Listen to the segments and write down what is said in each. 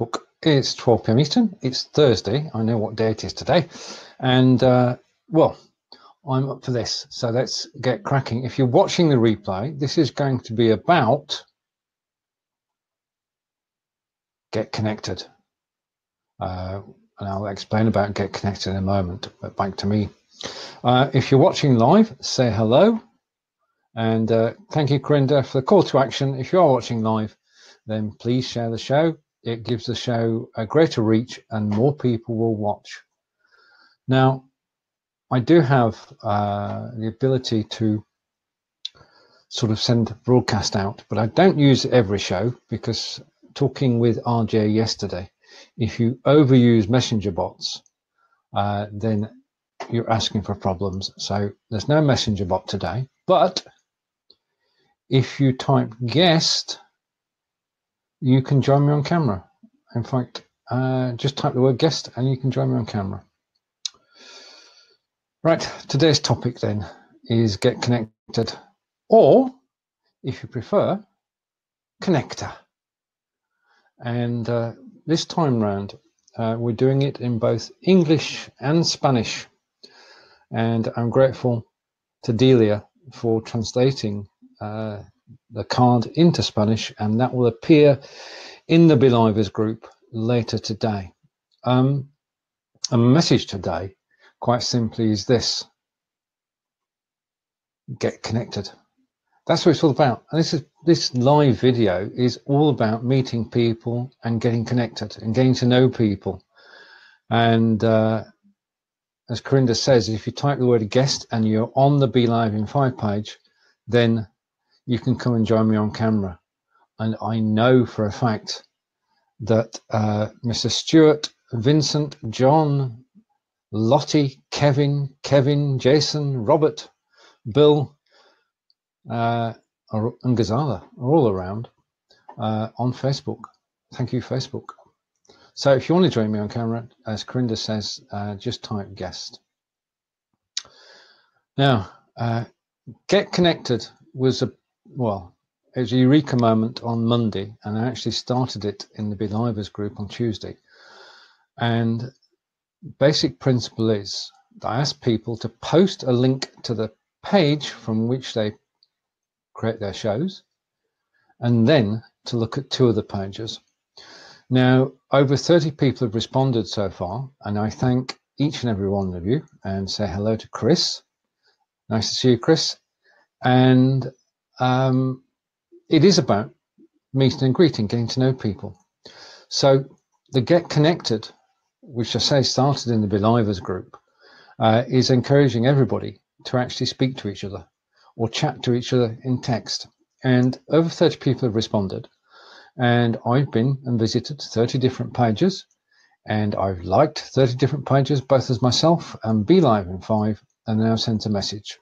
Facebook. It's 12 p.m. Eastern. It's Thursday. I know what day it is today. And, well, I'm up for this. So let's get cracking. If you're watching the replay, this is going to be about Get Connected. And I'll explain about Get Connected in a moment, but back to me. If you're watching live, say hello. And thank you, Carinda, for the call to action. If you are watching live, then please share the show. It gives the show a greater reach and more people will watch. Now, I do have the ability to sort of send broadcast out, but I don't use it every show because talking with RJ yesterday, if you overuse messenger bots, then you're asking for problems. So there's no messenger bot today, but if you type guest, you can join me on camera. In fact, just type the word guest and you can join me on camera. Right, today's topic then is Get Connected, or if you prefer, Connector. And this time round, we're doing it in both English and Spanish. And I'm grateful to Delia for translating the card into Spanish, and that will appear in the Belivers group later today. A message today, quite simply, is this: Get connected. That's what it's all about. And this live video is all about meeting people and getting connected and getting to know people. And as Carinda says, if you type the word guest and you're on the Be Live in 5 page, then you can come and join me on camera. And I know for a fact that Mr. Stewart, Vincent, John, Lottie, Kevin, Jason, Robert, Bill, and Gazala are all around on Facebook. Thank you, Facebook. So if you want to join me on camera, as Carinda says, just type guest. Now, Get Connected was it was a eureka moment on Monday, and I actually started it in the Belivers group on Tuesday. And basic principle is that I ask people to post a link to the page from which they create their shows, and then to look at 2 of the pages. Now, over 30 people have responded so far, and I thank each and every one of you and say hello to Chris. Nice to see you, Chris. And it is about meeting and greeting, getting to know people. So the Get Connected, which I say started in the Belivers group, is encouraging everybody to actually speak to each other or chat to each other in text. And over 30 people have responded. And I've been and visited 30 different pages, and I've liked 30 different pages, both as myself and Be Live in 5, and now sent a message.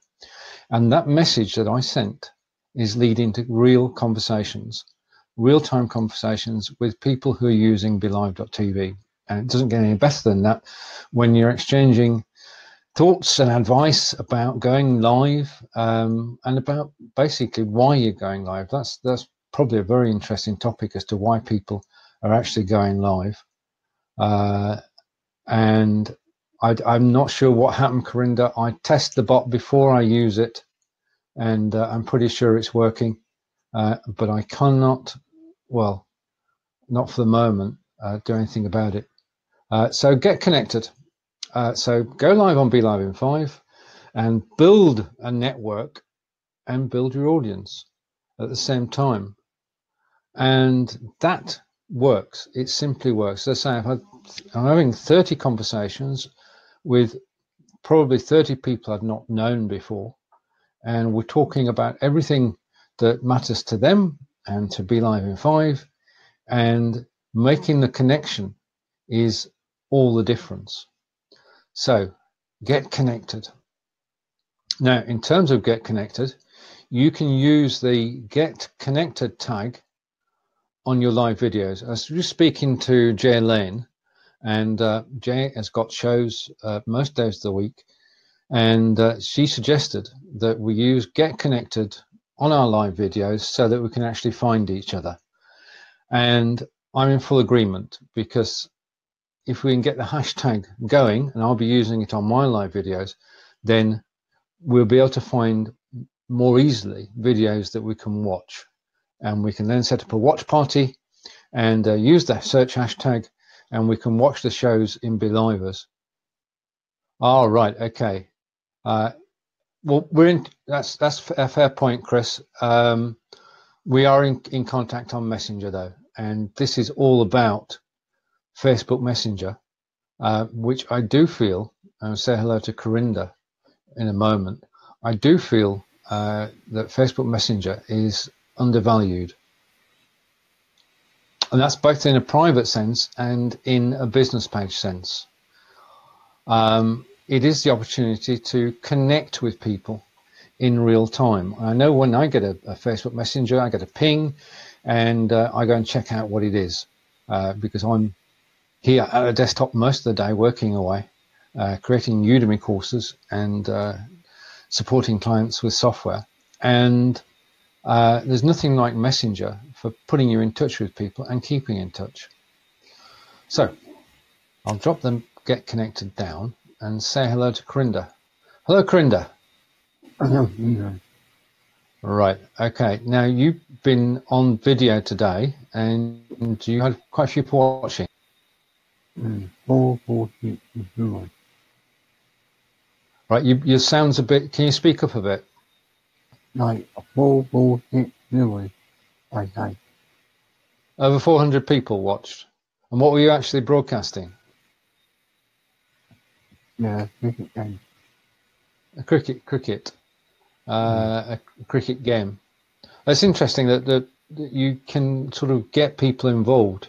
And that message that I sent is leading to real conversations, real-time conversations with people who are using BeLive.tv. And it doesn't get any better than that when you're exchanging thoughts and advice about going live, and about basically why you're going live. That's probably a very interesting topic as to why people are actually going live. And I'm not sure what happened, Carinda. I test the bot before I use it, and I'm pretty sure it's working, but I cannot, well, not for the moment, do anything about it. So get connected. So go live on Be Live in 5 and build a network and build your audience at the same time. And that works. It simply works. As I say, I'm having 30 conversations with probably 30 people I've not known before. And we're talking about everything that matters to them and to Be Live in 5. And making the connection is all the difference. So get connected. Now, in terms of Get Connected, you can use the Get Connected tag on your live videos. I was just speaking to Jay Lane, and Jay has got shows most days of the week, and she suggested that we use Get Connected on our live videos so that we can actually find each other. And I'm in full agreement, because if we can get the hashtag going, and I'll be using it on my live videos, then we'll be able to find more easily videos that we can watch, and we can then set up a watch party and use the search hashtag, and we can watch the shows in Belivers. All right, okay. Well, that's a fair point, Chris. We are in contact on Messenger though, and this is all about Facebook Messenger, which I do feel, and I'll say hello to Corinda in a moment, I do feel that Facebook Messenger is undervalued. And that's both in a private sense and in a business page sense. It is the opportunity to connect with people in real time. I know when I get a Facebook Messenger, I get a ping, and I go and check out what it is, because I'm here at a desktop most of the day working away, creating Udemy courses and supporting clients with software. And there's nothing like Messenger for putting you in touch with people and keeping in touch. So I'll drop them, get connected down, and say hello to Corinda. Hello, Corinda. Hello. Right. Okay. Now, you've been on video today, and you had quite a few people watching. Right. Your sound's a bit. Can you speak up a bit? Like 446 viewers. Okay. Over 400 people watched. And what were you actually broadcasting? Yeah, cricket game. A cricket game. It's interesting that you can sort of get people involved.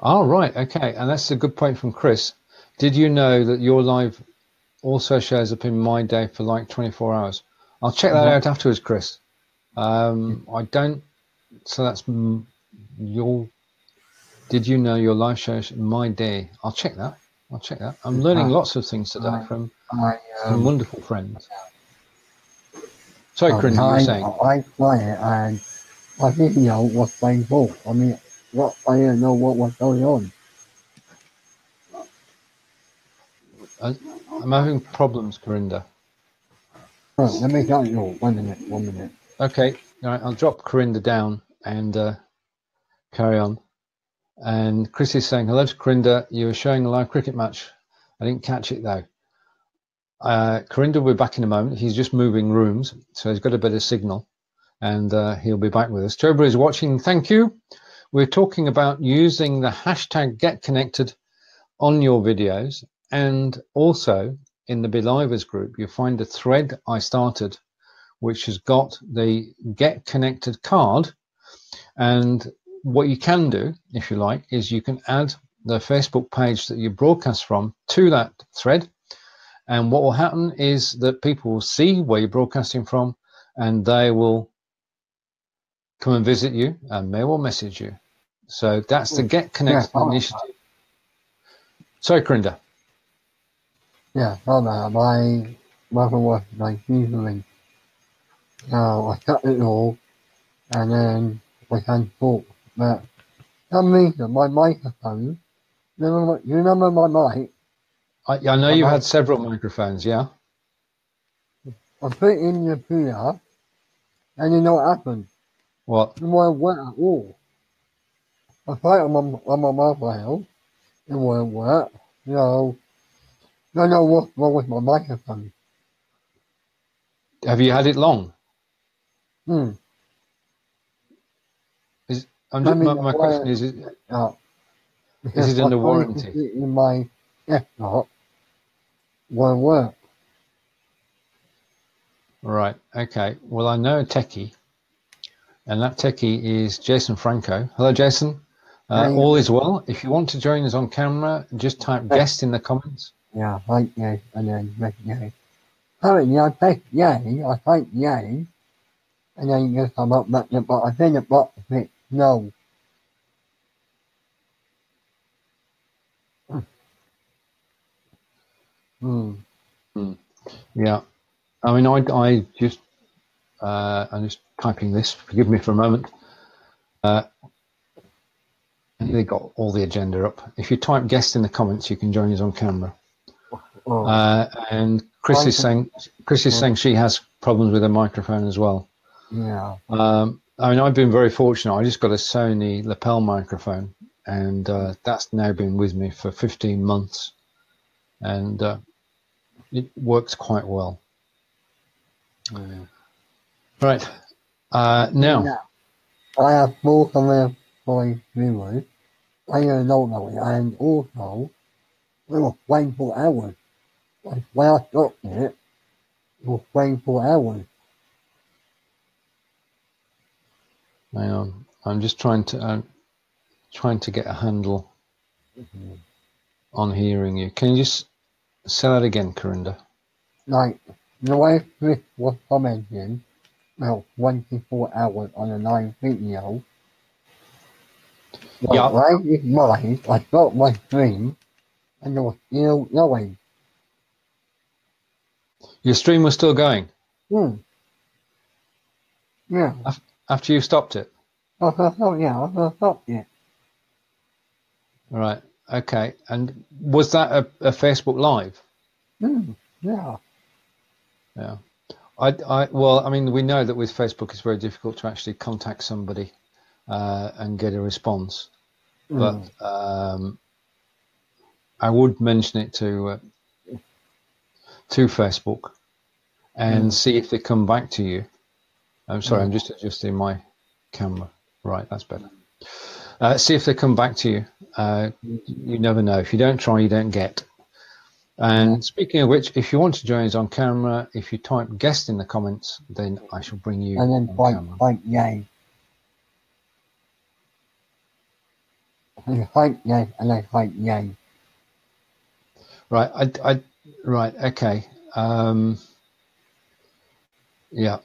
Oh, right. Okay. And that's a good point from Chris. Did you know that your live also shows up in my day for like 24 hours? I'll check that out afterwards, Chris. I don't. So that's your. Did you know your live shows in my day? I'll check that. I'm learning lots of things today from some wonderful friends. Sorry, Corinne, you were saying. I play it, and my video was painful. I mean, I didn't know what was going on. I'm having problems, Corinda. Let me tell you. 1 minute. Okay, all right. I'll drop Corinda down and carry on. And Chris is saying, hello to Corinda. You were showing a live cricket match. I didn't catch it though. Corinda will be back in a moment. He's just moving rooms, so he's got a bit of signal, and he'll be back with us. To everybody who's watching, thank you. We're talking about using the hashtag #GetConnected on your videos, and also in the Belivers group, you'll find a thread I started, which has got the Get Connected card. And what you can do, if you like, is you can add the Facebook page that you broadcast from to that thread. And what will happen is that people will see where you're broadcasting from, and they will come and visit you, and they will message you. So that's the Get Connected initiative. Sorry, Corinda. Yeah, my mother was like usually. I cut it all, and then we can talk. But some reason my microphone. You remember my mic? I know you had several microphones, yeah? I put it in the computer, and you know what happened? What? It won't work at all. I tried it on my mobile, it won't work. You know, I don't know what's wrong with my microphone. Have you had it long? My question is it under warranty? In my desktop won't work. Right, okay. Well, I know a techie, and that techie is Jason Franco. Hello, Jason. All is well. If you want to join us on camera, just type guest in the comments. Yeah, right, yes, and then make yay. Apparently, I type yay, and then you come up with the bot. I think the bot said no. Yeah. I mean, I just I'm just typing this. Forgive me for a moment. They got all the agenda up. If you type guest in the comments, you can join us on camera. And Chris is saying she has problems with her microphone as well. Yeah. I mean, I've been very fortunate. I just got a Sony lapel microphone, and that's now been with me for 15 months, and it works quite well. Right. Now. I have more comments for viewers. I don't know it, and also, we were waiting for hours. Like, when I stopped it, we were waiting for hours. Hang on. I'm just trying to get a handle on hearing you. Can you just say that again, Carinda? Like, the way Chris was commenting about 24 hours on a live video. Well, Yeah. right this morning, I got my stream, and there was still noise. Your stream was still going? Yeah. After you stopped it? I stopped it. Right. Okay. And was that a Facebook Live? Yeah. Yeah. Well, I mean, we know that with Facebook it's very difficult to actually contact somebody and get a response. But I would mention it to Facebook and see if they come back to you. I'm sorry, I'm just adjusting my camera. Right, that's better. See if they come back to you. You never know. If you don't try, you don't get. And speaking of which, if you want to join us on camera, if you type guest in the comments, then I shall bring you and then on yay. And yay, and then yay. Right, right, okay. Yeah.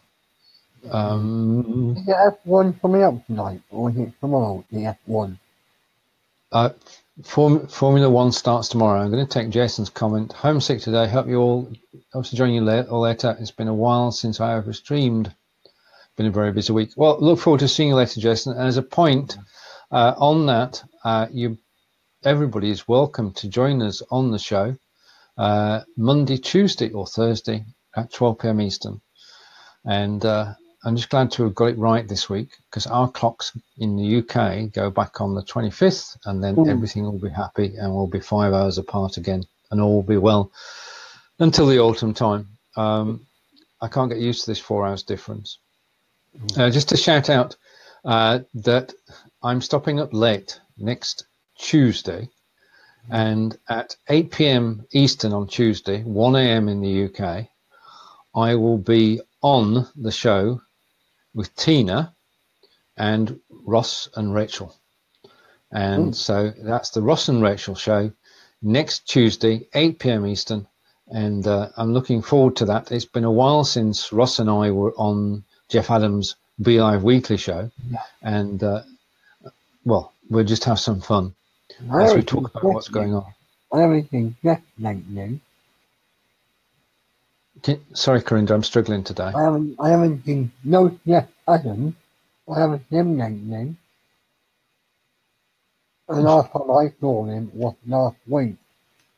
Is the F1 coming up tonight, or is it tomorrow, the F1? Formula One starts tomorrow. I'm going to take Jason's comment. Homesick today. Hope you all join you later. It's been a while since I ever streamed. Been a very busy week. Well, look forward to seeing you later, Jason. And as a point on that, everybody is welcome to join us on the show Monday, Tuesday, or Thursday at 12 p.m. Eastern. And I'm just glad to have got it right this week, because our clocks in the UK go back on the 25th, and then everything will be happy and we'll be 5 hours apart again, and all will be well until the autumn time. I can't get used to this 4 hours difference. Just to shout out that I'm stopping up late next Tuesday, and at 8 p.m. Eastern on Tuesday, 1 a.m. in the UK, I will be on the show with Tina and Ross and Rachel. And so that's the Ross and Rachel show next Tuesday, 8 p.m. Eastern. And I'm looking forward to that. It's been a while since Ross and I were on Jeff Adams' Be Live Weekly show. And, well, we'll just have some fun as we talk about what's going on. Everything just lately. Sorry, Carinda, I'm struggling today. I haven't seen no Jeff Adams. I haven't seen him lately. The last time I saw him was last week.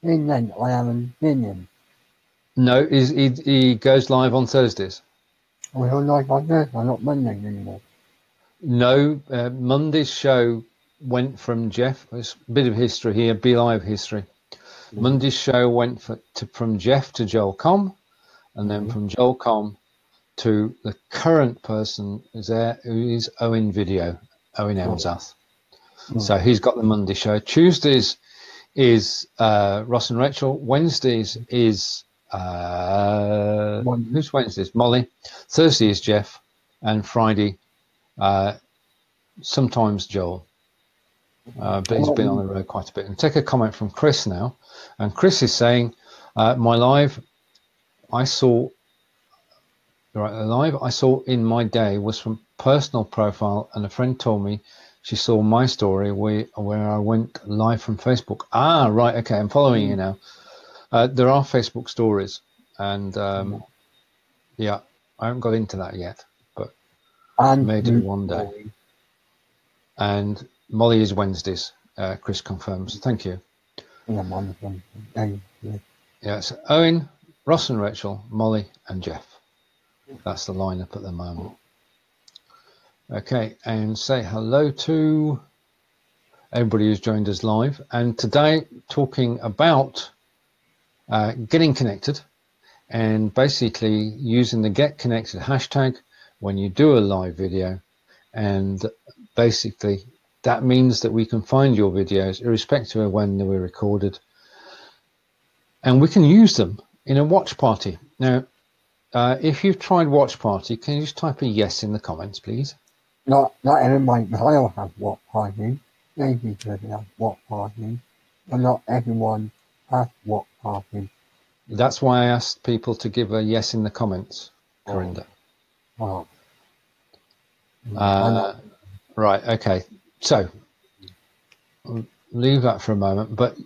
And then I haven't seen him. No, he goes live on Thursdays. I don't like on Thursday, not Monday anymore. No, Monday's show went from Jeff. There's a bit of history here, Be Live history. Monday's show went from Jeff to Joel Com, and then from Joel Com to the current person is there, who is Owen Video, Owen Emsath. So he's got the Monday show. Tuesdays is Ross and Rachel. Wednesdays is who's Wednesdays? Molly. Thursday is Jeff, and Friday sometimes Joel. But he's been on the road quite a bit. And take a comment from Chris now, and Chris is saying, "My live I saw in my day was from personal profile, and a friend told me she saw my story where I went live from Facebook." Ah, right, okay, I'm following you now. There are Facebook stories, and yeah, I haven't got into that yet, but And may do one day. Molly. And Molly is Wednesdays, Chris confirms. Thank you. Yeah, Molly. Yes, Owen, Ross and Rachel, Molly and Jeff. That's the lineup at the moment. Okay, and say hello to everybody who's joined us live. And today, talking about getting connected and basically using the Get Connected hashtag when you do a live video. And basically, that means that we can find your videos irrespective of when they were recorded. And we can use them in a watch party. Now, if you've tried watch party, can you just type a yes in the comments, please? Not everybody will have watch party. Maybe they have watch party, but not everyone has watch party. That's why I asked people to give a yes in the comments, Corinda. Oh. Right, okay. So, leave that for a moment. But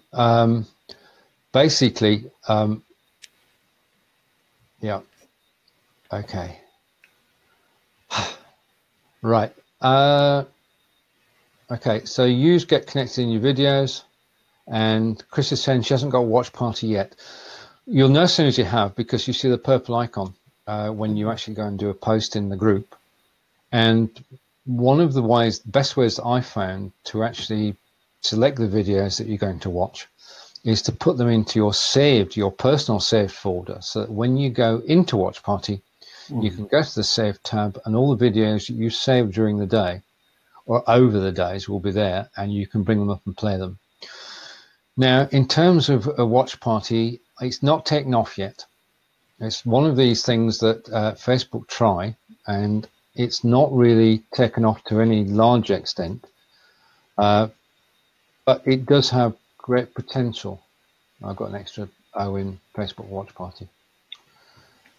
basically, yeah, okay. Right. Okay, so use Get Connected in your videos. And Chris is saying she hasn't got a watch party yet. You'll know as soon as you have, because you see the purple icon when you actually go and do a post in the group. And one of the best ways that I found to actually select the videos that you're going to watch is to put them into your personal saved folder, so that when you go into Watch Party, you can go to the Save tab, and all the videos that you saved during the day or over the days will be there, and you can bring them up and play them. Now, in terms of a watch party, it's not taken off yet. It's one of these things that Facebook try, and it's not really taken off to any large extent, but it does have great potential. I've got an extra O in Facebook watch party.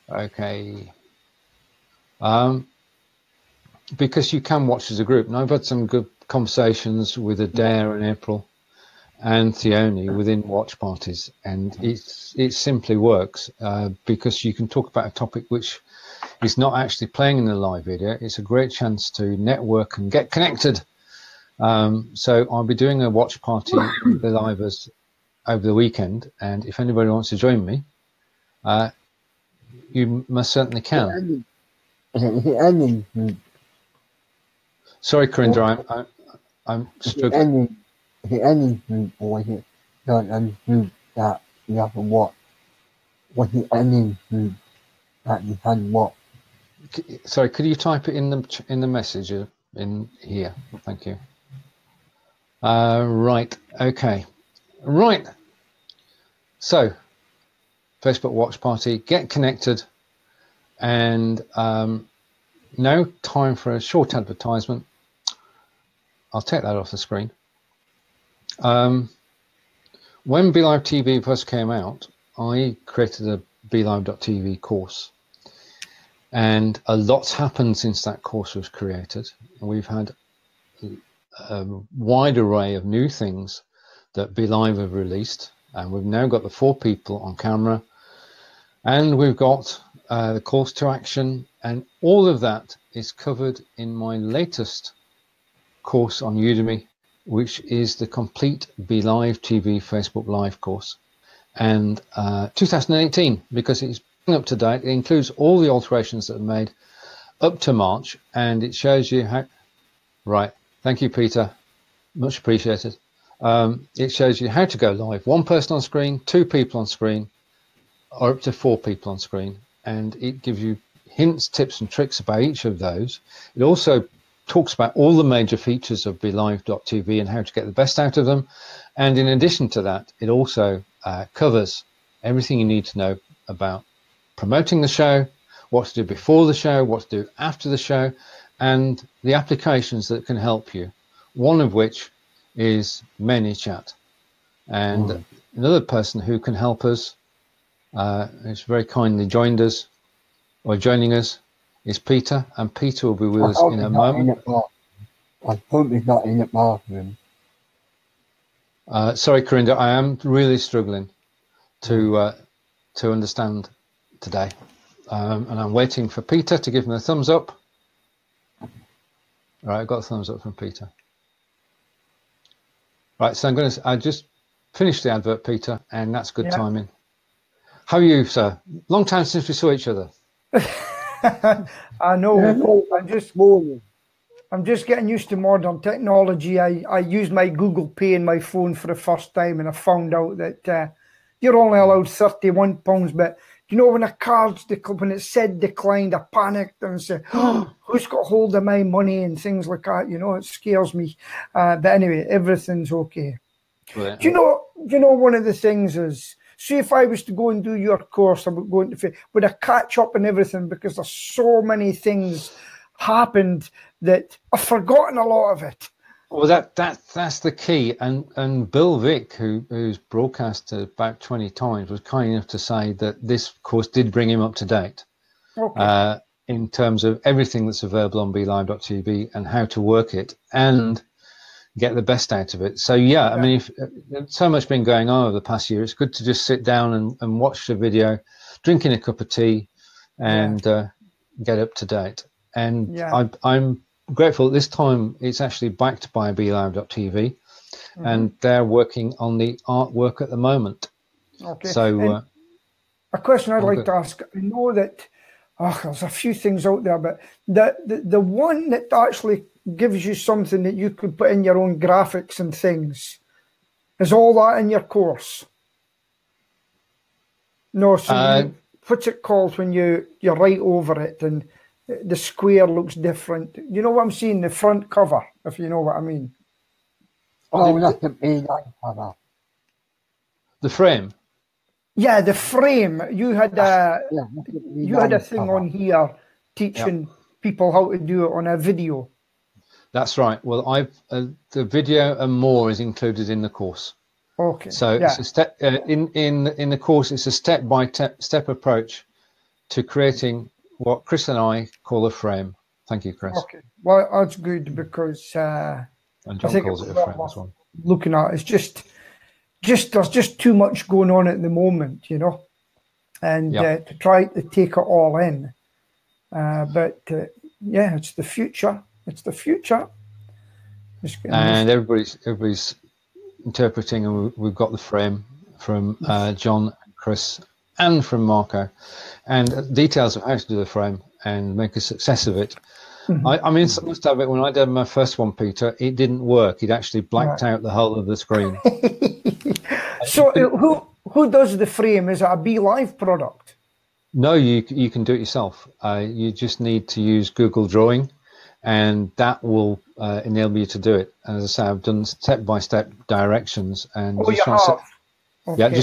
Okay. Because you can watch as a group. And I've had some good conversations with Adair and April and Theone within watch parties, and it simply works because you can talk about a topic which is not actually playing in the live video. It's a great chance to network and get connected. So I'll be doing a watch party with the livers over the weekend, and if anybody wants to join me, you most certainly can. Sorry, Corinda, I'm struggling. The ending group, or is it the group that you have to watch? What's the ending group that you can watch? Sorry, could you type it in the message in here? Thank you. Right, okay. Right. So, Facebook Watch Party, get connected, and now time for a short advertisement. I'll take that off the screen. When BeLive TV first came out, I created a BeLive.tv course, and a lot's happened since that course was created. We've had a wide array of new things that BeLive have released, and we've now got the 4 people on camera, and we've got the calls to action, and all of that is covered in my latest course on Udemy, which is the complete BeLive TV Facebook Live course, and 2018, because it's up to date. It includes all the alterations that are made up to March, and it shows you how. Right, thank you, Peter, much appreciated. It shows you how to go live, 1 person on screen, 2 people on screen, or up to 4 people on screen, and it gives you hints, tips and tricks about each of those. It also talks about all the major features of BeLive.tv and how to get the best out of them. And in addition to that, it also covers everything you need to know about promoting the show, what to do before the show, what to do after the show, and the applications that can help you. One of which is ManyChat. And another person who can help us, who's very kindly joined us, or joining us, is Peter, and Peter will be with us in a moment. I hope he's not in the bathroom. Sorry, Corinda, I am really struggling to understand today. and I'm waiting for Peter to give me a thumbs up. Right, I got a thumbs up from Peter. Right, so I just finished the advert, Peter, and that's good timing. How are you, sir? Long time since we saw each other. I know. I'm just getting used to modern technology. I used my Google Pay in my phone for the first time, and I found out that you're only allowed £31. But you know, when a card's when it said declined, I panicked and said, "Oh, who's got hold of my money?" and things like that. You know, it scares me. But anyway, everything's okay. Right. Do you know? One of the things is, see, if I was to go and do your course, would I catch up and everything, because there's so many things happened that I've forgotten a lot of it. Well, that's the key, and Bill Vick, who's broadcast about 20 times, was kind enough to say that this course did bring him up to date, in terms of everything that's available on BeLive.tv and how to work it and get the best out of it. So I mean, if so much been going on over the past year, it's good to just sit down and watch the video, drinking a cup of tea, and get up to date. And I'm grateful this time it's actually backed by BeLive.tv, and they're working on the artwork at the moment. Okay. So a question I'd like to ask, I know that there's a few things out there, but the one that actually gives you something that you could put in your own graphics and things, is all that in your course? No, so what's it called when you write over it and the square looks different? You know what I'm seeing? The front cover, if you know what I mean. Oh, that's the main cover. The frame. Yeah, the frame. You had a thing on here teaching people how to do it on a video. That's right. Well, the video and more is included in the course. Okay. So it's a step in the course. It's a step-by-step approach to creating what Chris and I call a frame. Thank you, Chris. Okay. Well, that's good, because and John calls it a frame as well. Looking at it's just there's just too much going on at the moment, you know, and to try to take it all in. But it's the future. It's the future. And everybody's interpreting, and we've got the frame from John, Chris, and from Marco, and details of how to do the frame and make a success of it. I mean, some of it, when I did my first one, Peter, it didn't work. It actually blacked out the whole of the screen. So who does the frame? Is it a BeLive product? No, you can do it yourself. You just need to use Google Drawing, and that will enable you to do it. And as I say, I've done step-by-step directions, and just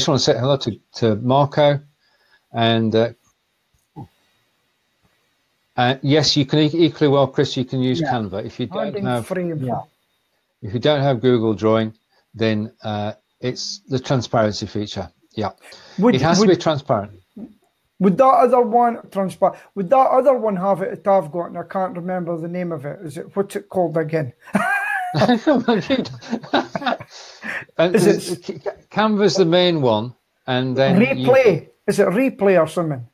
want to say hello to Marco, and yes, you can equally well, Chris. You can use Canva if you don't have Google Drawing, then it's the transparency feature. Yeah, it has to be transparent. Would that other one Would that other one have it that I've got, and I can't remember the name of it? What's it called again? Canva's the main one, and then Replay. Is it Replay or something?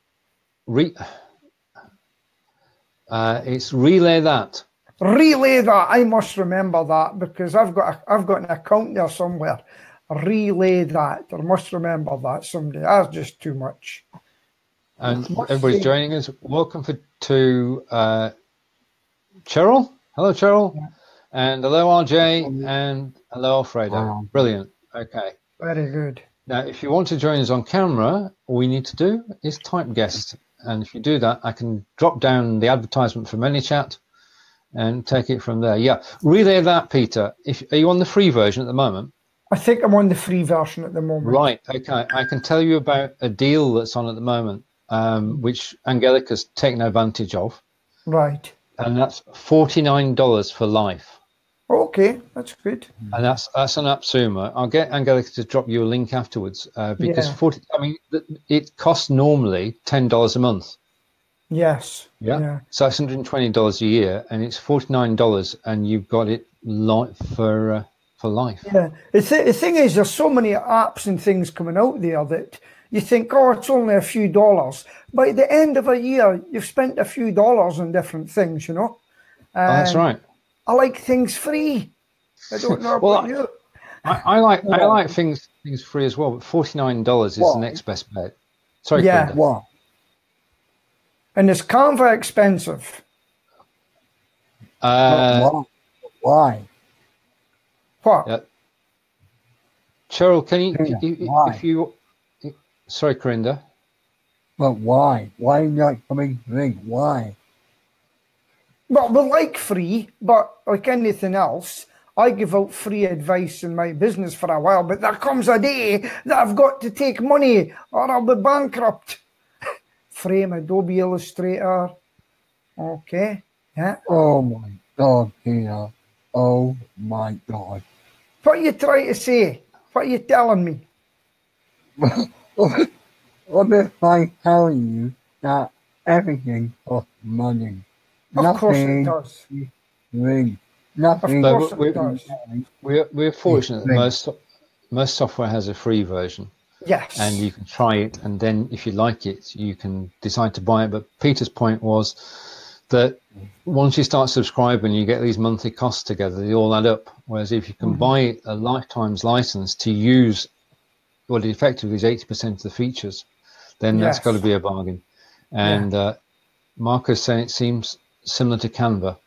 It's Relay That. Relay That. I must remember that, because I've got an account there somewhere. Relay That. I must remember that someday. That's just too much. And everybody's joining us. Welcome to Cheryl. Hello, Cheryl. Yeah. And hello, RJ. And hello, Alfredo. Brilliant. Okay. Very good. Now, if you want to join us on camera, all you need to do is type guest. And if you do that, I can drop down the advertisement from ManyChat and take it from there. Yeah. Relay That, Peter. Are you on the free version at the moment? I think I'm on the free version at the moment. Right. Okay. I can tell you about a deal that's on at the moment, which Angelica's taken advantage of. Right. And that's $49 for life. Okay, that's good. And that's an AppSumo. I'll get Angelica to drop you a link afterwards, because it costs normally $10 a month. Yes. Yeah. So that's $120 a year, and it's $49, and you've got it for life. Yeah. The thing is, there's so many apps and things coming out there that You think, oh, it's only a few dollars. By the end of a year, you've spent a few dollars on different things, you know. That's right. I like things free. I don't know Well, about you. I like things free as well, but $49 is the next best bet. Sorry, yeah. Corinda. What? And is Canva expensive? Why? What? Cheryl, can you, sorry, Corinda. But why? Why not coming free? Why? Well, we like free, but like anything else, I give out free advice in my business for a while, but there comes a day that I've got to take money or I'll be bankrupt. Frame, Adobe Illustrator. Okay. Yeah. Oh my God, Peter. Oh my God. What are you trying to say? What are you telling me? What if I tell you that everything costs money? Of course it does. Free. Nothing. Of course it does. We're fortunate that most software has a free version. Yes. And you can try it, and then if you like it, you can decide to buy it. But Peter's point was that once you start subscribing, you get these monthly costs together, they all add up. Whereas if you can buy a lifetime's license to use what effectively is 80% of the features, then that's got to be a bargain. And Marco's saying it seems similar to Canva.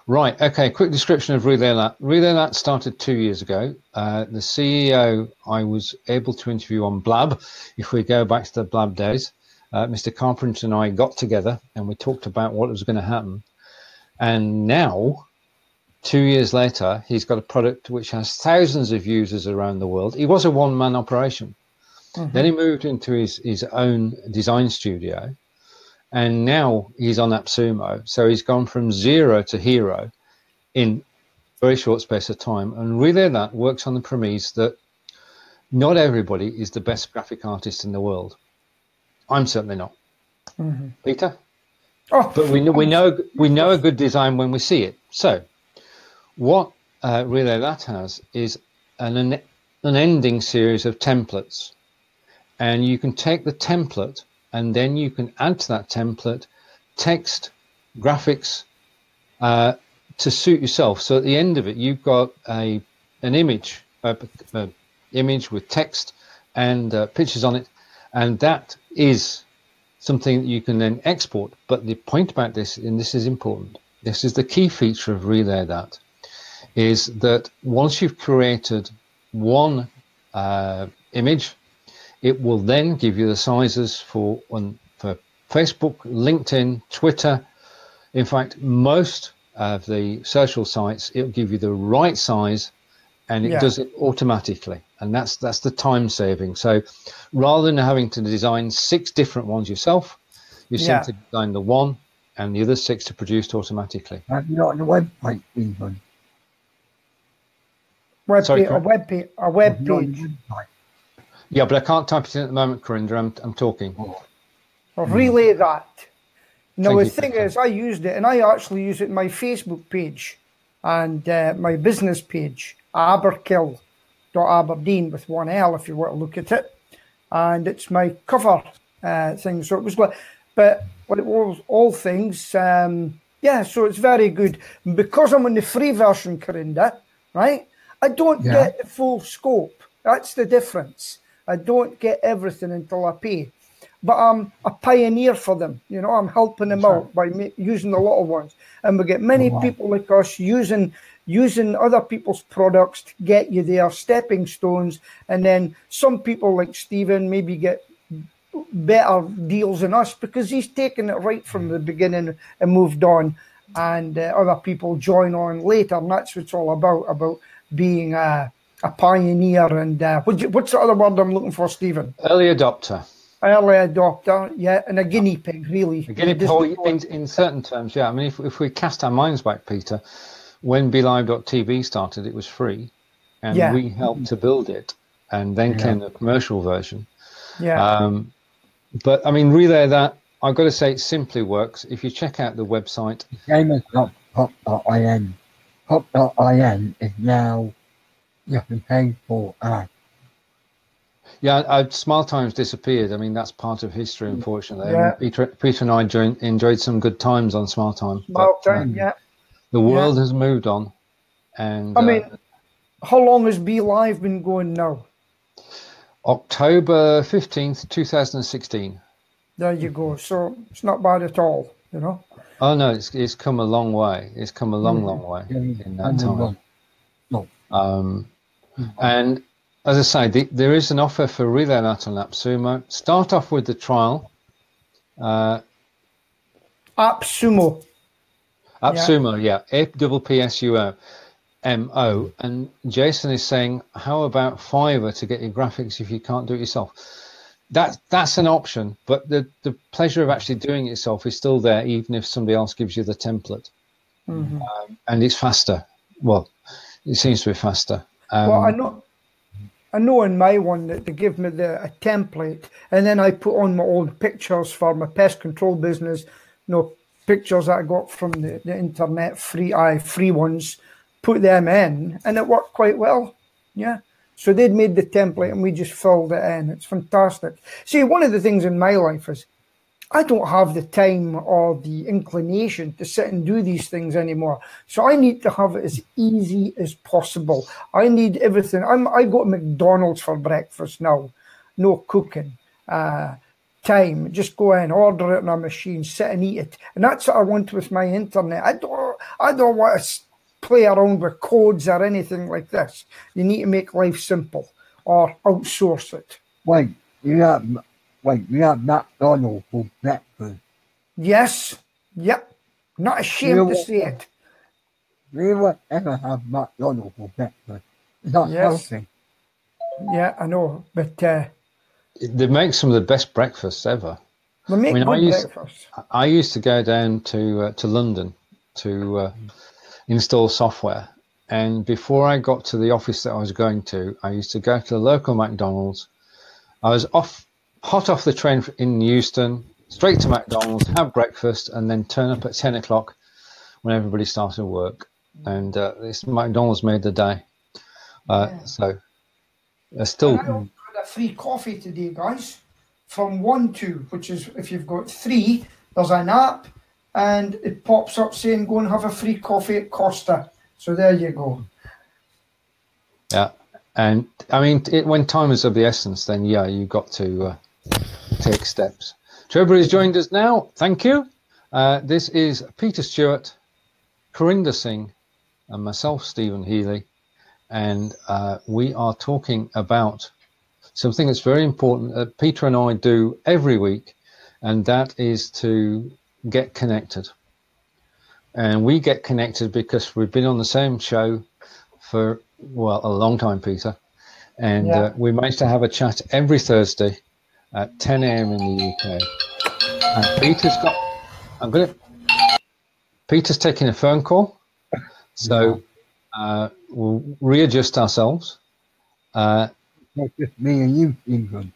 Right, okay, quick description of RelayThat. RelayThat started 2 years ago. The CEO I was able to interview on Blab, if we go back to the Blab days. Mr. Carpenter and I got together and we talked about what was going to happen. And now, 2 years later, he's got a product which has thousands of users around the world. He was a one-man operation. Then he moved into his own design studio. And now he's on AppSumo. So he's gone from zero to hero in a very short space of time. And RelayThat works on the premise that not everybody is the best graphic artist in the world. I'm certainly not. Peter? Oh, but we know a good design when we see it. So what RelayThat has is an ending series of templates. And you can take the template and then you can add to that template text, graphics to suit yourself. So at the end of it, you've got an image, image with text and pictures on it, and that is something that you can then export. But the point about this, and this is important, this is the key feature of RelayThat, is that once you've created one image, it will then give you the sizes for Facebook, LinkedIn, Twitter. In fact, most of the social sites, it'll give you the right size, and it does it automatically. And that's the time saving. So rather than having to design 6 different ones yourself, you simply design the one and the other 6 are produced automatically. Have you got the website even? A web page. Yeah, but I can't type it in at the moment, Corinda. I'm talking. RelayThat. Now, the thing is, I used it, and I actually use it in my Facebook page and my business page, aberkill.aberdeen with one L, if you want to look at it. And it's my cover thing. So it was like, but it was all things. So it's very good. And because I'm on the free version, Corinda, right, I don't get the full scope. That's the difference. I don't get everything until I pay. But I'm a pioneer for them. You know, I'm helping them out by using the little ones. And we get many people like us using other people's products to get you their stepping stones. And then some people like Steven maybe get better deals than us because he's taken it right from the beginning and moved on. And other people join on later. And that's what it's all about being a pioneer and what's the other word I'm looking for, Stephen? Early adopter. Early adopter, and a guinea pig, really. A guinea pig, in certain terms, I mean, if we cast our minds back, Peter, when BeLive.tv started, it was free, and we helped to build it, and then came the commercial version. But I mean, RelayThat, I've got to say, it simply works. If you check out the website, Pop.in. Pop.in is now you can pay for ads. Yeah, Smile Time's disappeared. I mean, that's part of history, unfortunately. Yeah. I mean, Peter and I enjoyed some good times on Smile Time, Smile but Time, yeah. the world has moved on. And I mean, how long has Be Live been going now? October 15th, 2016. There you go. So it's not bad at all, you know. Oh no, it's come a long way. It's come a long way in that time. And as I say, there is an offer for Relay Lat and AppSumo. Start off with the trial. AppSumo. AppSumo, yeah. AppSumo. And Jason is saying, how about Fiverr to get your graphics if you can't do it yourself? That's an option, but the pleasure of actually doing it yourself is still there, even if somebody else gives you the template. And it's faster. Well, it seems to be faster. Well, I know in my one that they give me a template, and then I put on my own pictures for my pest control business. Pictures that I got from the internet, free ones. Put them in, and it worked quite well. Yeah. So they'd made the template, and we just filled it in. It's fantastic. See, one of the things in my life is I don't have the time or the inclination to sit and do these things anymore. So I need to have it as easy as possible. I need everything. I go to McDonald's for breakfast now. No cooking. Time. Just go in, order it on a machine, sit and eat it. And that's what I want with my internet. I don't want to play around with codes or anything like this. You need to make life simple or outsource it. Wait, you have McDonald's for breakfast? Yes. Yep. Not ashamed to say it. You won't ever have McDonald's for breakfast. It's not healthy. Yeah, I know, but they make some of the best breakfasts ever. They make good breakfast. I used to go down to London to install software, and before I got to the office that I was going to, I used to go to the local McDonald's. I was hot off the train in Euston, straight to McDonald's, have breakfast, and then turn up at 10 o'clock when everybody started work. And this McDonald's made the day. So still. And I also had a free coffee today, guys, from 1-2, which is if you've got 3, there's an app, and it pops up saying go and have a free coffee at Costa. So there you go. Yeah, and I mean, when time is of the essence, then yeah, you've got to take steps. Trevor has joined us now. Thank you. This is Peter Stewart, Carin Schr, and myself, Steven Healey, and we are talking about something that's very important that Peter and I do every week, and that is to get connected. And we get connected because we've been on the same show for, well, a long time, Peter. And we managed to have a chat every Thursday at 10 a.m. in the UK. And Peter's taking a phone call. So we'll readjust ourselves. Not just me and you, England.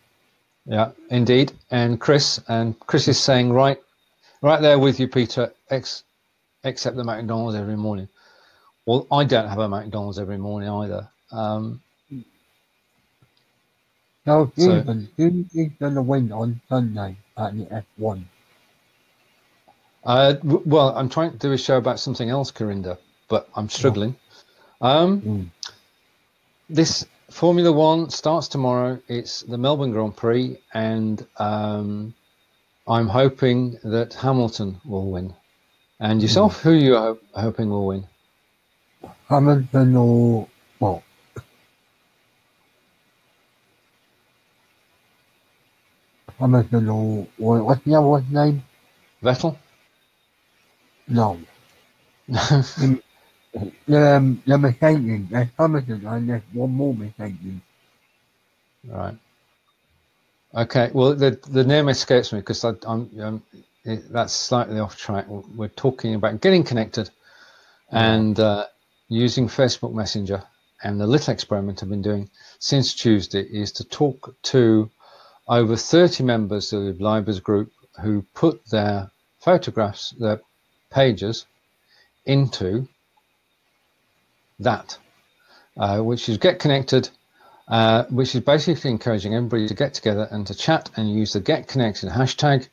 Yeah, indeed. And Chris is saying, right there with you, Peter, except the McDonald's every morning. Well, I don't have a McDonald's every morning either. No, Stephen, who is going to win on Sunday at the F1? Well, I'm trying to do a show about something else, Carinda, but I'm struggling. This Formula One starts tomorrow. It's the Melbourne Grand Prix, and I'm hoping that Hamilton will win. And yourself, who are you hoping will win? Hamilton or what? Hamilton or what's the other one's name? Vettel? No. the Mercedes. There's Hamilton and there's one more Mercedes. Right. Okay. Well, the name escapes me because that's slightly off track. We're talking about getting connected and using Facebook Messenger. And the little experiment I've been doing since Tuesday is to talk to over 30 members of the Libers group who put their photographs, their pages into that, which is get connected. which is basically encouraging everybody to get together and to chat and use the Get Connected hashtag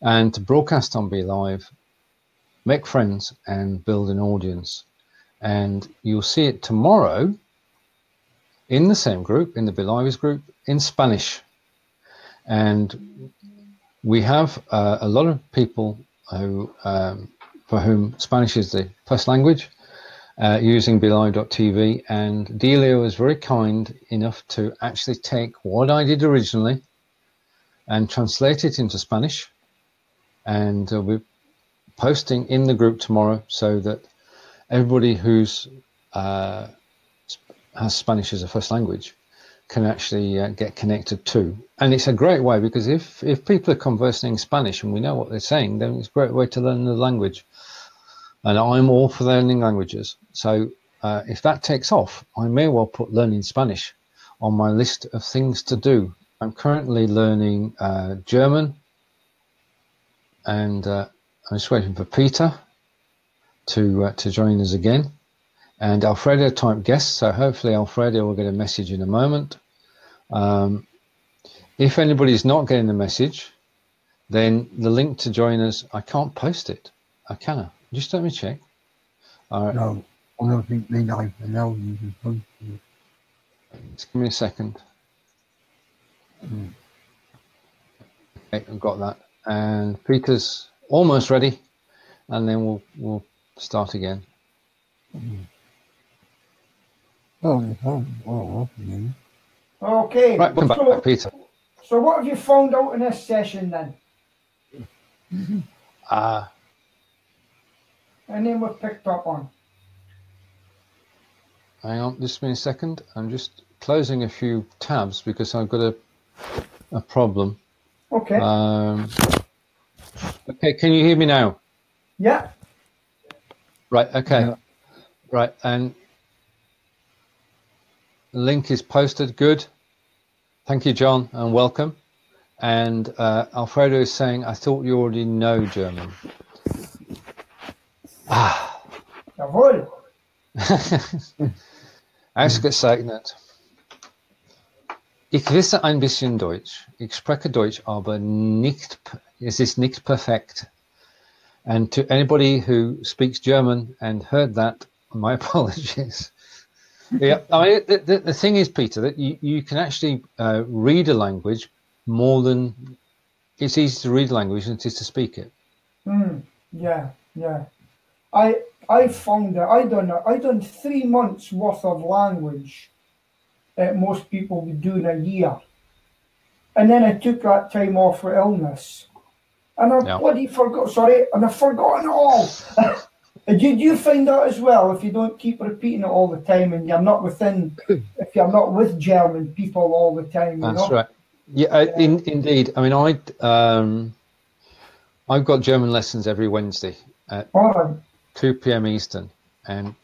and to broadcast on Be Live, make friends and build an audience. And you'll see it tomorrow in the same group, in the Be Live's group, in Spanish. And we have a lot of people who, for whom Spanish is the first language, using BeLive.tv, and Delio was very kind enough to actually take what I did originally and translate it into Spanish, and we're posting in the group tomorrow so that everybody who's has Spanish as a first language can actually get connected too. And it's a great way, because if people are conversing in Spanish and we know what they're saying, then it's a great way to learn the language. And I'm all for learning languages. So if that takes off, I may well put learning Spanish on my list of things to do. I'm currently learning German, and I'm just waiting for Peter to join us again. And Alfredo typed guest, so hopefully Alfredo will get a message in a moment. If anybody's not getting the message, then the link to join us, I can't post it. I cannot. Just let me check. All right. No, I don't think they know. I know you can post it. Just give me a second. Okay, I've got that. And Peter's almost ready, and then we'll start again. Okay. Right, welcome back, Peter. So what have you found out in this session then? And then we've picked up on. Hang on, just a second. I'm just closing a few tabs because I've got a problem. Okay. Okay, can you hear me now? Yeah. Right, okay. Yeah. Right, and the link is posted. Good. Thank you, John, and welcome. And Alfredo is saying, I thought you already know German. Jawohl. Ausgezeichnet. Ich wisse ein bisschen Deutsch. Ich spreche Deutsch, aber es ist nicht perfekt. And to anybody who speaks German and heard that, my apologies. Yeah, I mean, the thing is, Peter, that you can actually read a language more than it's easy to read a language than it is to speak it. Yeah. I found that I done 3 months worth of language that most people would do in a year, and then I took that time off for illness, and I bloody forgot. Sorry, and I've forgotten it all. Did you find that as well? If you don't keep repeating it all the time, and you're not if you're not with German people all the time, you That's know? right. Yeah, indeed. I mean, I've got German lessons every Wednesday at 2 p.m. Eastern, and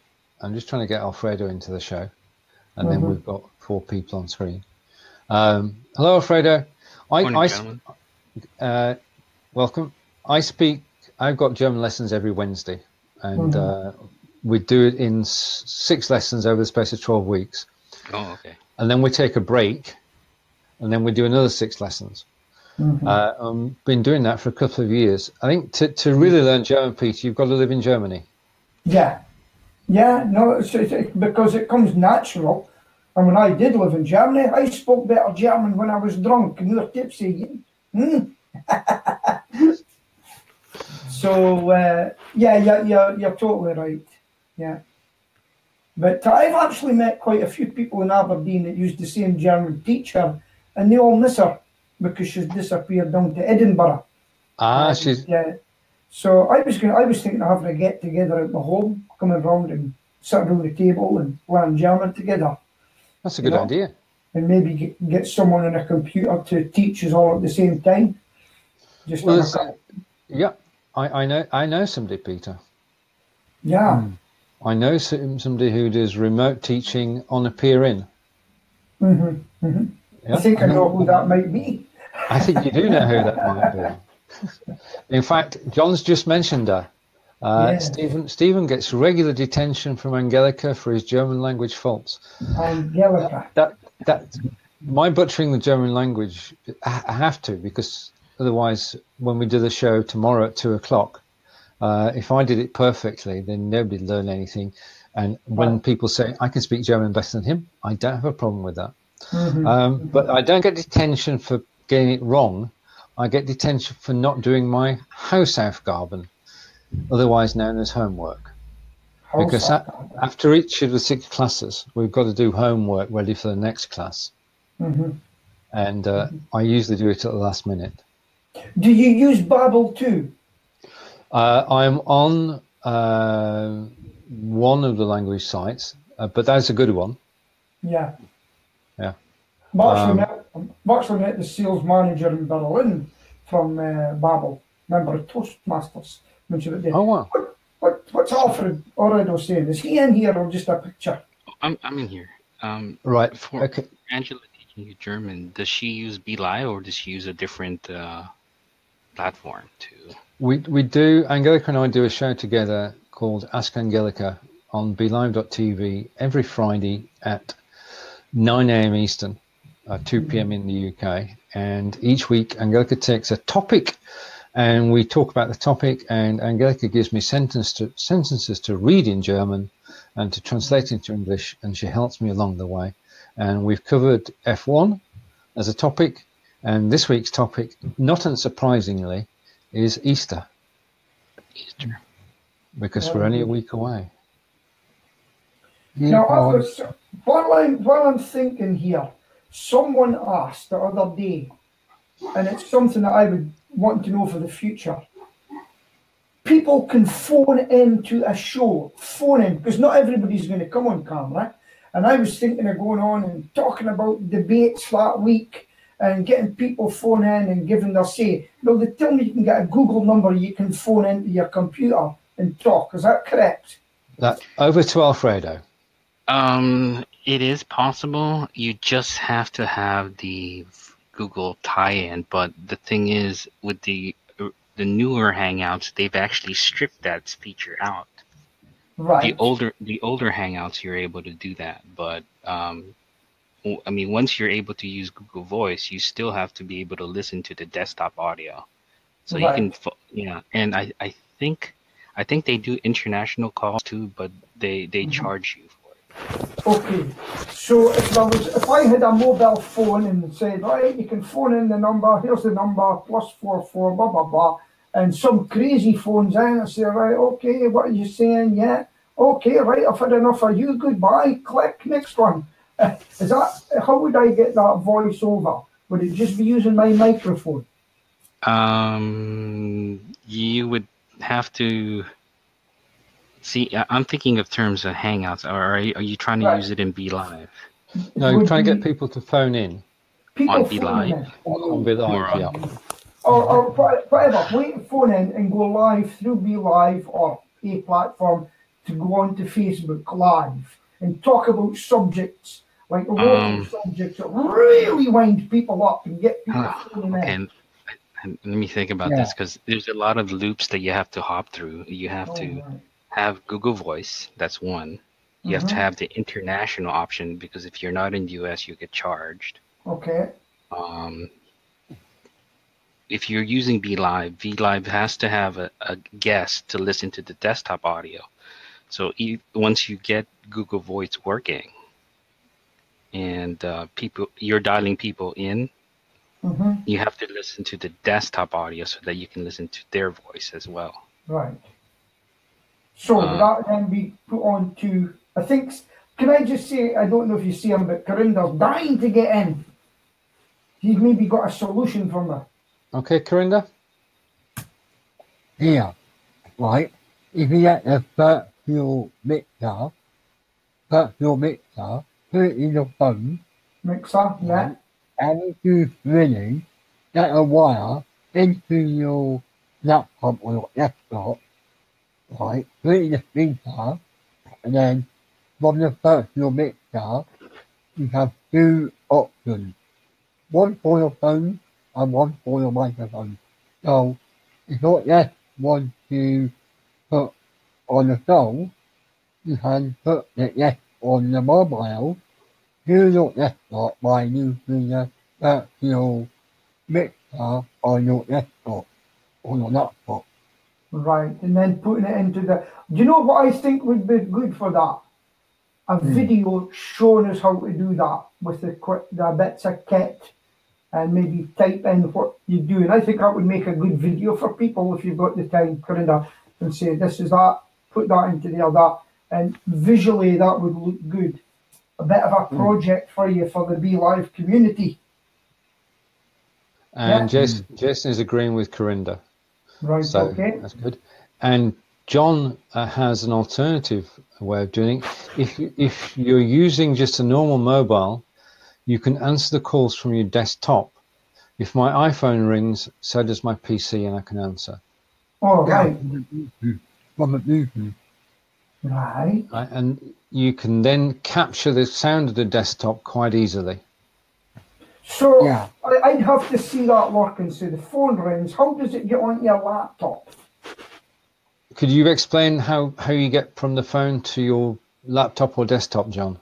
I'm just trying to get Alfredo into the show, and then we've got 4 people on screen. Hello, Alfredo. Morning, gentlemen. Welcome. I've got German lessons every Wednesday, and we do it in 6 lessons over the space of 12 weeks. Oh, okay. And then we take a break, and then we do another 6 lessons. I've been doing that for a couple of years. I think to really learn German, Peter, you've got to live in Germany. Yeah. No, it's because it comes natural. And when I did live in Germany, I spoke better German when I was drunk and you were tipsy. So you're totally right. Yeah. But I've actually met quite a few people in Aberdeen that used the same German teacher, and they all miss her because she's disappeared down to Edinburgh. She's... Yeah. So I was thinking of having a get together at my home, coming round and sitting around the table and learn German together. That's a good idea. And maybe get someone on a computer to teach us all at the same time. Just I know somebody, Peter. Yeah. I know somebody who does remote teaching on a pier in. Yeah, I think I know who that might be. I think you do know who that might be. In fact, John's just mentioned her. Stephen gets regular detention from Angelica for his German language faults. Angelica. that my butchering the German language, I have to, because otherwise, when we do the show tomorrow at 2:00, if I did it perfectly, then nobody'd learn anything. And when people say I can speak German better than him, I don't have a problem with that. But I don't get detention for getting it wrong. I get detention for not doing my Hausaufgaben, otherwise known as homework. Because after each of the 6 classes, we've got to do homework ready for the next class. And I usually do it at the last minute. Do you use Babbel too? I'm on one of the language sites, but that's a good one. Yeah. Yeah. I'm actually met the sales manager in Berlin from Babbel, member of Toastmasters. When she was there. Oh, wow. What's Alfredo saying? Is he in here or just a picture? I'm in here. Right. For Okay. Angela teaching you German, does she use BeLive or does she use a different platform to? We do. Angelica and I do a show together called Ask Angelica on BeLive.tv every Friday at 9 a.m. Eastern, 2 p.m. in the UK. And each week, Angelica takes a topic and we talk about the topic, and Angelica gives me sentences to read in German and to translate into English, and she helps me along the way. And we've covered F1 as a topic, and this week's topic, not unsurprisingly, is Easter. Easter. Because we're only a week away. Now, while I'm thinking here, someone asked the other day, and it's something that I would want to know for the future. People can phone into a show, because not everybody's going to come on camera. And I was thinking of going on and talking about debates that week and getting people phone in and giving their say. Well, they tell me you can get a Google number you can phone into your computer and talk. Is that correct? Over to Alfredo. It is possible. You just have to have the Google tie-in, but the thing is, with the newer Hangouts, they've actually stripped that feature out. Right. The older Hangouts, you're able to do that, but I mean, once you're able to use Google Voice, you still have to be able to listen to the desktop audio. So you can, and I think they do international calls too, but they charge you for it. Okay, so if I had a mobile phone and said, right, you can phone in the number, here's the number, +44, blah, blah, blah, and some crazy phones in and say, right, okay, what are you saying? Yeah, okay, right, I've had enough of you, goodbye, click, next one. How would I get that voice over? Would it just be using my microphone? You would have to... See, I'm thinking of terms of Hangouts. Or are you trying to use it in BeLive? No, you're trying to get people to phone in. On BeLive? On BeLive, yeah. Or whatever, wait to phone in and go live through BeLive or a platform to go on to Facebook Live and talk about subjects, like local subjects that really wind people up and get people phoning in. And let me think about this, because there's a lot of loops that you have to hop through. You have to have Google Voice, that's one. You have to have the international option, because if you're not in the US, you get charged. Okay. If you're using BeLive has to have a guest to listen to the desktop audio. So once you get Google Voice working and you're dialing people in, you have to listen to the desktop audio so that you can listen to their voice as well. Right. So that can be put on to, I think, can I just say, I don't know if you see him, but Carinda's dying to get in. He's maybe got a solution from her. Okay, Carinda? Yeah, right. If you get a virtual mixer, put it in your phone. Mixer, yeah. And if you're running, get a wire into your laptop or your desktop, right, put it in the speaker, and then from the virtual mixer, you have two options. One for your phone and one for your microphone. So, if you just want to put on the phone, you can put it on the mobile, use your desktop by using a virtual mixer on your desktop or your laptop. Right, and then putting it into the... Do you know what I think would be good for that? A video showing us how to do that with the bits of kit and maybe type in what you do. And I think that would make a good video for people if you've got the time, Corinda, and say, this is that, put that into there, that. And visually that would look good. A bit of a project for you for the Be Live community. And Jason is agreeing with Corinda. Right, so okay. That's good. And John has an alternative way of doing it. If you're using just a normal mobile, you can answer the calls from your desktop. If my iPhone rings, so does my PC, and I can answer. Oh, right. Right. And you can then capture the sound of the desktop quite easily. So I'd have to see that working. So the phone rings. How does it get on your laptop? Could you explain how you get from the phone to your laptop or desktop, John?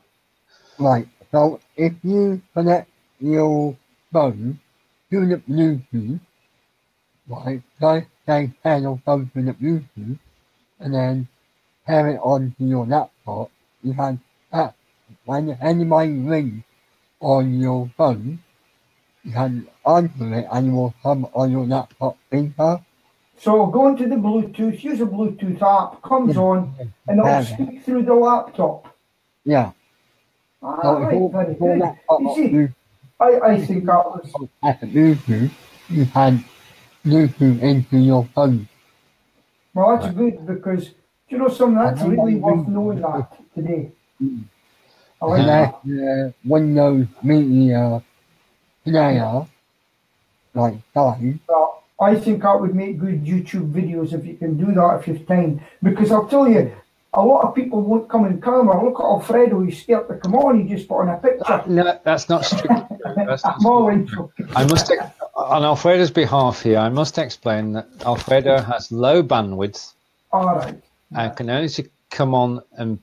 Right. So if you connect your phone to the Bluetooth, right, so say pair your phone to the Bluetooth, and then pair it onto your laptop, you can, when anybody rings on your phone, you can answer it and it will come on your laptop speaker. So go into the Bluetooth, use a Bluetooth app, comes on, and it'll speak through the laptop. Yeah. Right, very good. You see, I think that was... At the Bluetooth, you can Bluetooth into your phone. Well, that's good because, you know, something that's really worth knowing that today. I like that. Windows Media Player, like that. Well, I think that would make good YouTube videos if you can do that if you've time. Because I'll tell you, a lot of people won't come in camera. Look at Alfredo, he's scared to come on, he just put on a picture. No, that's not strictly true. That's not More true. I must, on Alfredo's behalf here, I must explain that Alfredo has low bandwidth. All right. And can only come on and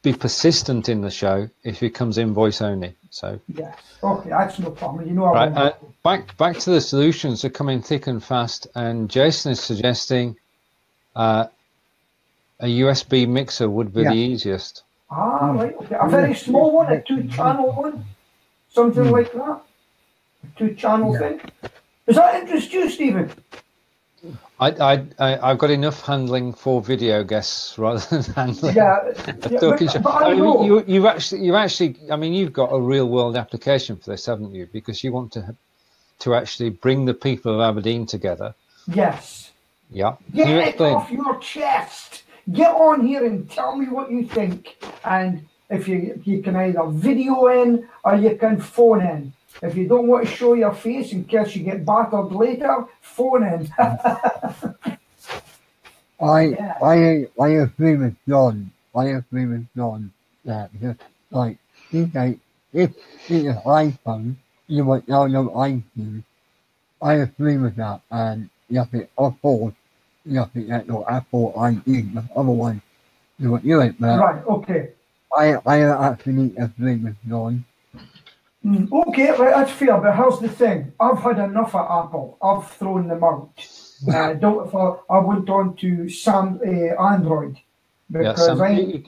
be persistent in the show if he comes in voice only. So yes, okay, that's no problem. You know, right. Back to the solutions. They're coming thick and fast. And Jason is suggesting a USB mixer would be the easiest. Right. Okay. A very small one, a 2-channel one, something like that. A 2-channel thing. Does that interest you, Stephen? I've got enough handling for video guests rather than handling. You've actually. I mean, you've got a real world application for this, haven't you? Because you want to actually bring the people of Aberdeen together. Yes. Yeah. Get it off your chest. Get on here and tell me what you think. And if you can either video in or you can phone in. If you don't want to show your face in case you get battered later, phone in. I agree with John. That like if it's an iPhone, you won't know no iTunes. I agree with that, and you have to get your Apple ID. Otherwise, you won't do it. But right. Okay. I actually agree with John. Okay, right, that's fair, but here's the thing. I've had enough of Apple. I've thrown them out. I went on to Android. Because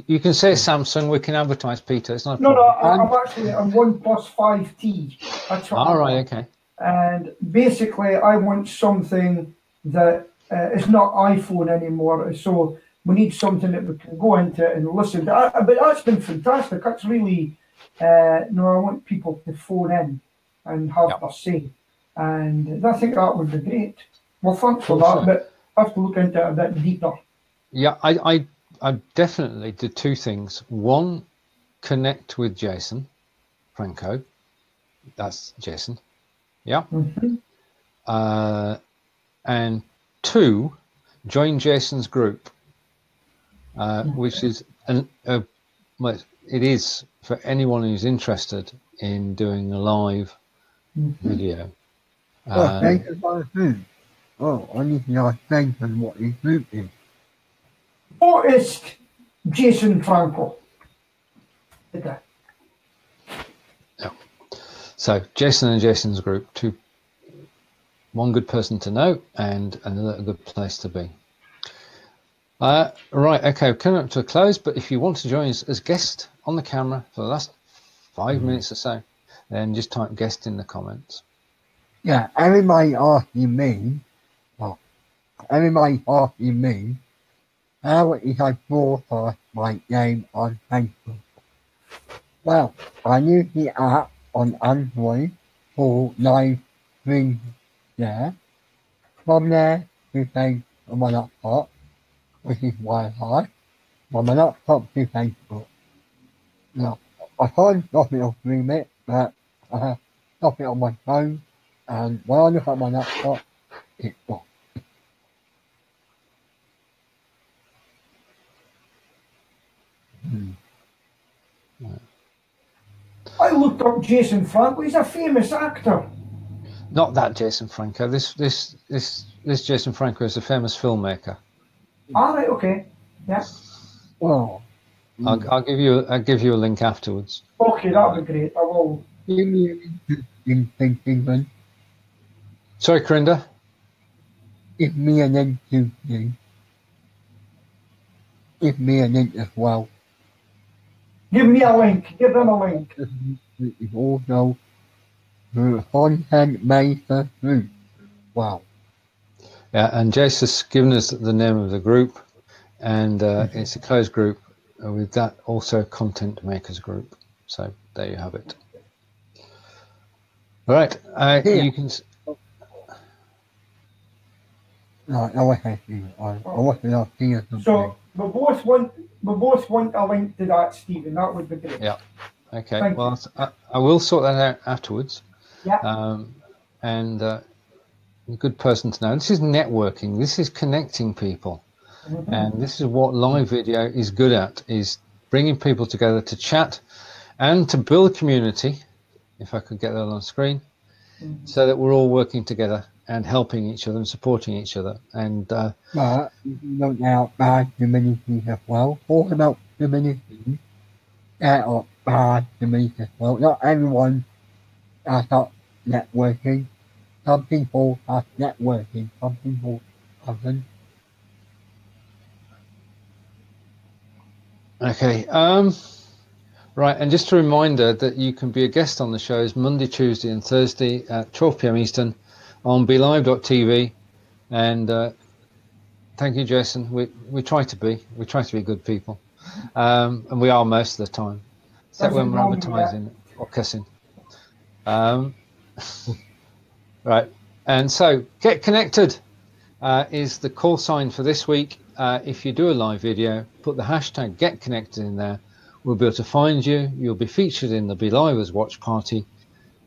you can say Samsung, we can advertise, Peter. It's not a problem. I'm actually on OnePlus 5T. That's what okay. And basically, I want something that is not iPhone anymore. So we need something that we can go into and listen to. But that's been fantastic. That's really... I want people to phone in and have their say, and I think that would be great. Well, thanks for that, but I have to look into it a bit deeper. Yeah, I definitely did 2 things. One, connect with Jason Franco. That's Jason. Yeah. And 2, join Jason's group, which is it is for anyone who's interested in doing a live video. I need to know what his group is. What is Jason Franco? So Jason and Jason's group, one good person to know and another good place to be. Right, okay, we're coming up to a close, but if you want to join us as guest on the camera for the last 5 minutes or so, then just type guest in the comments. Yeah, everybody asking me, how is I broadcast my game on Facebook? Well, I use the app on Android for live stream there. From there, you can on my laptop, which is Wi-Fi, on my laptop to Facebook. Now, I can't stop it or stream it, but I have stop it on my phone, and when I look at my laptop, it's gone. I looked up Jason Franco. He's a famous actor. Not that Jason Franco. This Jason Franco is a famous filmmaker. All right, okay, yeah. Well, I'll give you a link afterwards. Okay, that'd be great. I will. give me an England. Sorry, Corinda. Give me an link to me. Give me a link as well. Give me a link. Give them a link. It's also the content maker group. Wow. Yeah, and Jace has given us the name of the group, and it's a closed group with that also content makers group. So there you have it. All right, you can. No, I wasn't seeing something. So we both want a link to that, Stephen. That would be great. Yeah. Okay. Thank Well, I will sort that out afterwards. Yeah. And a good person to know. This is networking. This is connecting people, and this is what live video is good at: is bringing people together to chat and to build community. If I could get that on screen, so that we're all working together and helping each other and supporting each other. And but not out bad community as well. Talk about community. That are bad community as well. Not everyone has got networking. Some people have networking. Some people haven't. okay. Right, and just a reminder that you can be a guest on the shows Monday, Tuesday, and Thursday at 12 p.m. Eastern on BeLive.tv. And thank you, Jason. We try to be good people, and we are most of the time, except when we're advertising or kissing. Right, and so get connected is the call sign for this week. If you do a live video, put the hashtag Get Connected in there. We'll be able to find you. You'll be featured in the BeLivers watch party,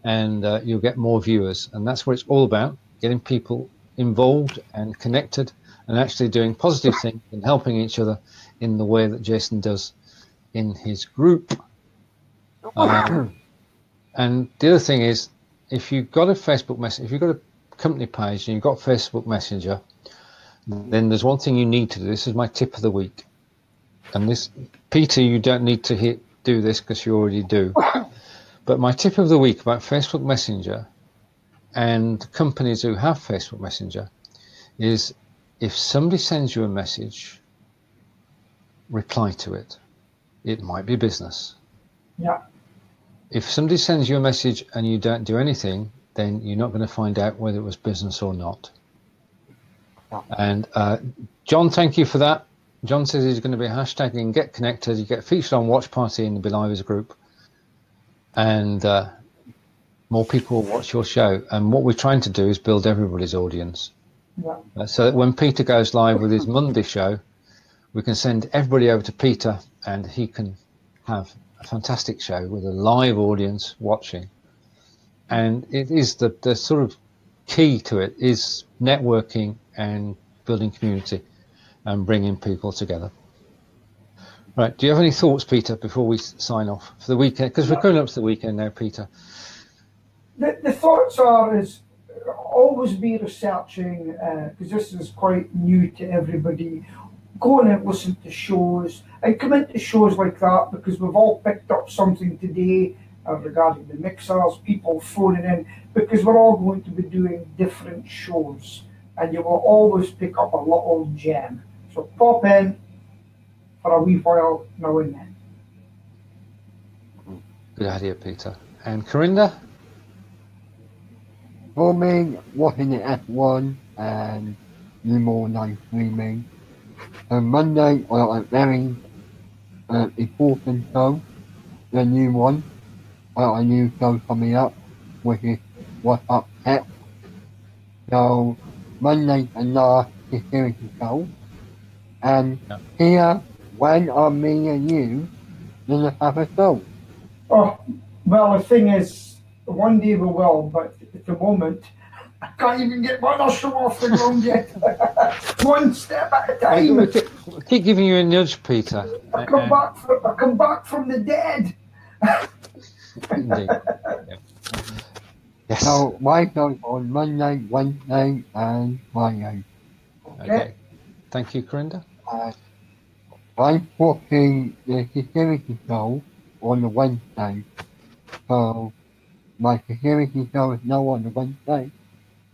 and you'll get more viewers. And that's what it's all about: getting people involved and connected, and actually doing positive things and helping each other in the way that Jason does in his group. And the other thing is, if you've got a Facebook message, if you've got a company page and you've got Facebook Messenger, then there's one thing you need to do. This is my tip of the week. And this, Peter, you don't need to do this because you already do. But my tip of the week about Facebook Messenger and companies who have Facebook Messenger is, if somebody sends you a message, reply to it. It might be business. Yeah. If somebody sends you a message and you don't do anything, then you're not going to find out whether it was business or not. And John, thank you for that. John says he's going to be hashtagging Get Connected. You get featured on Watch Party in the BeLivers group, and more people will watch your show. And what we're trying to do is build everybody's audience. Yeah. So that when Peter goes live with his Monday show, we can send everybody over to Peter, and he can have a fantastic show with a live audience watching. And it is the sort of key to it is networking and building community and bringing people together. Right, do you have any thoughts, Peter, before we sign off for the weekend? Because we're going up to the weekend now, Peter. The thoughts are is always be researching, because this is quite new to everybody. Go and listen to shows and come into shows like that, because we've all picked up something today regarding the mixers, people phoning in, because we're all going to be doing different shows, and you will always pick up a little gem. So pop in for a wee while now and then. Good idea, Peter. And Corinda? For me, watching the F1 and new more live streaming. On Monday, I got a very important show, the new one. I got a new show coming up, which is What's Up Tech. So, Monday and last security show. And here, when are me and you gonna have a show? Oh, well, the thing is, one day we will, but at the moment, I can't even get my other show off the ground yet. One step at a time. I keep giving you a nudge, Peter. I come back from the dead. Indeed. Yes. So, my show on Monday, Wednesday, and Friday. Okay. Thank you, Corinda. I'm watching the security show on the Wednesday. So, my security show is now on the Wednesday.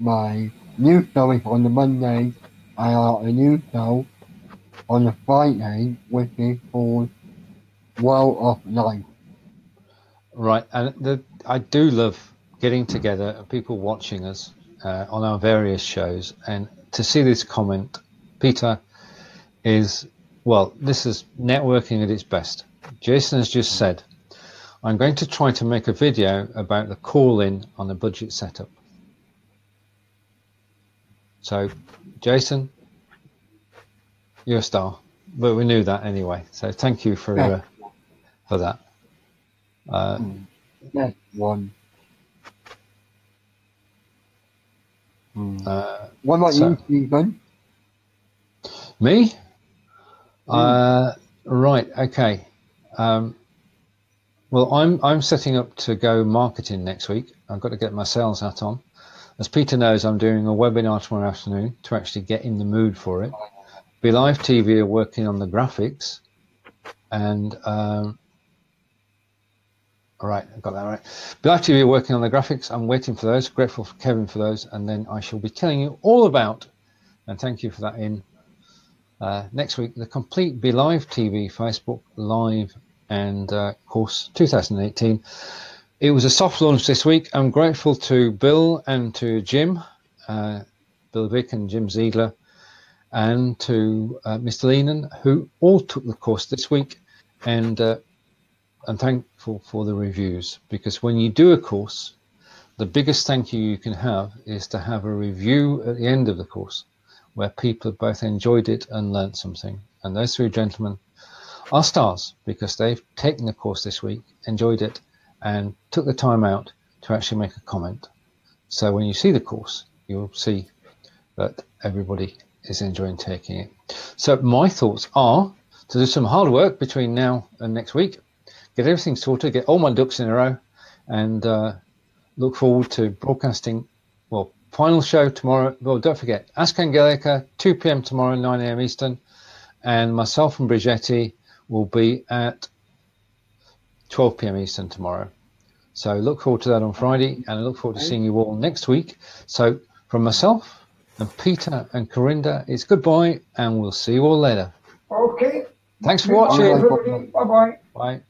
My new show is on the Monday. I have a new show on the Friday, which is called World of Life. Right, and I do love getting together and people watching us on our various shows, and to see this comment, Peter, is, well, this is networking at its best. Jason has just said, I'm going to try to make a video about the call-in on the budget setup. So, Jason, you're a star, but we knew that anyway. So thank you for that. That's one. What about you, Stephen? Me? Right. Okay. Well, I'm setting up to go marketing next week. I've got to get my sales hat on. As Peter knows, I'm doing a webinar tomorrow afternoon to actually get in the mood for it. Be Live TV are working on the graphics, and all right, I got that right. Be Live TV are working on the graphics. I'm waiting for those. Grateful for Kevin for those, and then I shall be telling you all about. And thank you for that. In next week, the complete Be Live TV Facebook Live and course 2018. It was a soft launch this week. I'm grateful to Bill and to Jim, Bill Vick and Jim Ziegler, and to Mr. Leenan, who all took the course this week, and I'm thankful for the reviews, because when you do a course, the biggest thank you can have is to have a review at the end of the course where people have both enjoyed it and learnt something. And those three gentlemen are stars because they've taken the course this week, enjoyed it, and took the time out to actually make a comment. So when you see the course, you'll see that everybody is enjoying taking it. So my thoughts are to do some hard work between now and next week, get everything sorted, get all my ducks in a row, and look forward to broadcasting, well, final show tomorrow. Well, don't forget, Ask Angelica, 2 p.m. tomorrow, 9 a.m. Eastern, and myself and Brigetti will be at 12 p.m. Eastern tomorrow. So look forward to that on Friday, and I look forward to seeing you all next week. So from myself and Peter and Corinda, it's goodbye, and we'll see you all later. Okay. Thanks for watching. Bye-bye. Bye.